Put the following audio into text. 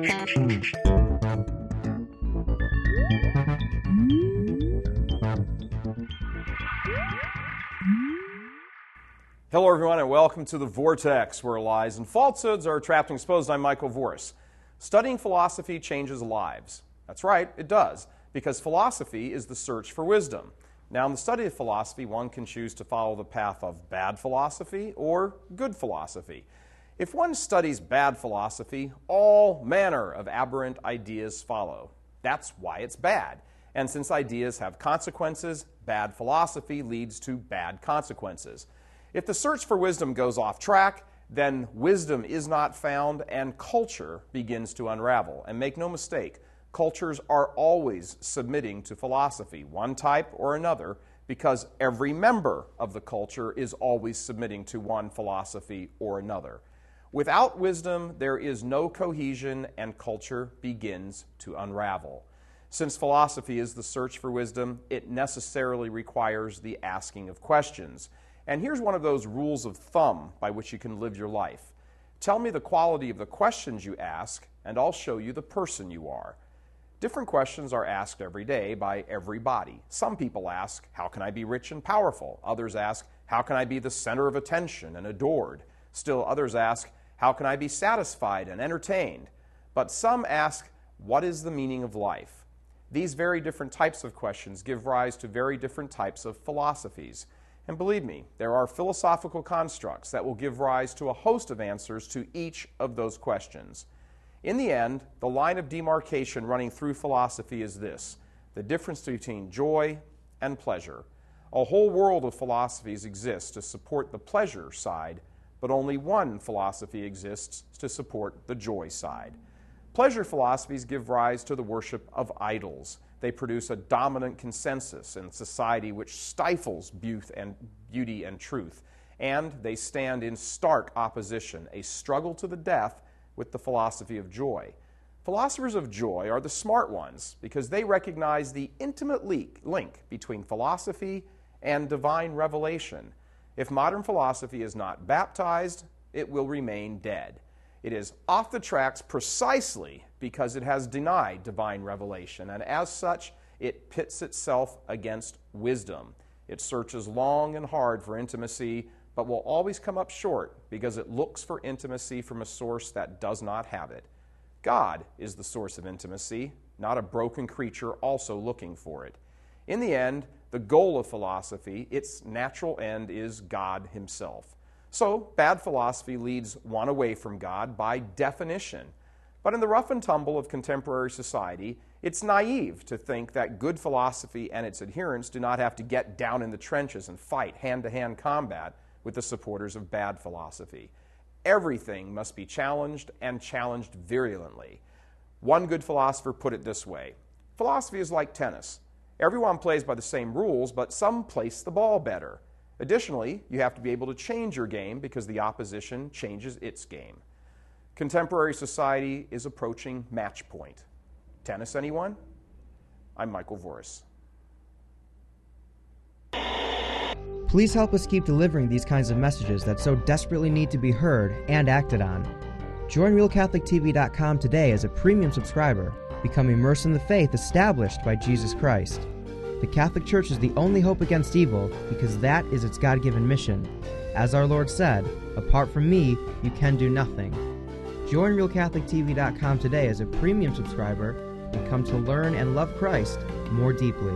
Hello, everyone, and welcome to The Vortex, where lies and falsehoods are trapped and exposed. I'm Michael Voris. Studying philosophy changes lives. That's right, it does, because philosophy is the search for wisdom. Now, in the study of philosophy, one can choose to follow the path of bad philosophy or good philosophy. If one studies bad philosophy, all manner of aberrant ideas follow. That's why it's bad. And since ideas have consequences, bad philosophy leads to bad consequences. If the search for wisdom goes off track, then wisdom is not found and culture begins to unravel. And make no mistake, cultures are always submitting to philosophy, one type or another, because every member of the culture is always submitting to one philosophy or another. Without wisdom, there is no cohesion and culture begins to unravel. Since philosophy is the search for wisdom, it necessarily requires the asking of questions. And here's one of those rules of thumb by which you can live your life. Tell me the quality of the questions you ask, and I'll show you the person you are. Different questions are asked every day by everybody. Some people ask, how can I be rich and powerful? Others ask, how can I be the center of attention and adored? Still others ask, how can I be satisfied and entertained? But some ask, what is the meaning of life? These very different types of questions give rise to very different types of philosophies. And believe me, there are philosophical constructs that will give rise to a host of answers to each of those questions. In the end, the line of demarcation running through philosophy is this: the difference between joy and pleasure. A whole world of philosophies exists to support the pleasure side, but only one philosophy exists to support the joy side. Pleasure philosophies give rise to the worship of idols. They produce a dominant consensus in society which stifles beauty and truth. And they stand in stark opposition, a struggle to the death, with the philosophy of joy. Philosophers of joy are the smart ones because they recognize the intimate link between philosophy and divine revelation. If modern philosophy is not baptized, it will remain dead. It is off the tracks precisely because it has denied divine revelation, and as such, it pits itself against wisdom. It searches long and hard for intimacy, but will always come up short because it looks for intimacy from a source that does not have it. God is the source of intimacy, not a broken creature also looking for it. In the end, the goal of philosophy, its natural end, is God himself. So, bad philosophy leads one away from God by definition. But in the rough and tumble of contemporary society, it's naive to think that good philosophy and its adherents do not have to get down in the trenches and fight hand-to-hand combat with the supporters of bad philosophy. Everything must be challenged, and challenged virulently. One good philosopher put it this way: philosophy is like tennis. Everyone plays by the same rules, but some place the ball better. Additionally, you have to be able to change your game because the opposition changes its game. Contemporary society is approaching match point. Tennis, anyone? I'm Michael Voris. Please help us keep delivering these kinds of messages that so desperately need to be heard and acted on. Join RealCatholicTV.com today as a premium subscriber. Become immersed in the faith established by Jesus Christ. The Catholic Church is the only hope against evil because that is its God-given mission. As our Lord said, apart from me, you can do nothing. Join RealCatholicTV.com today as a premium subscriber and come to learn and love Christ more deeply.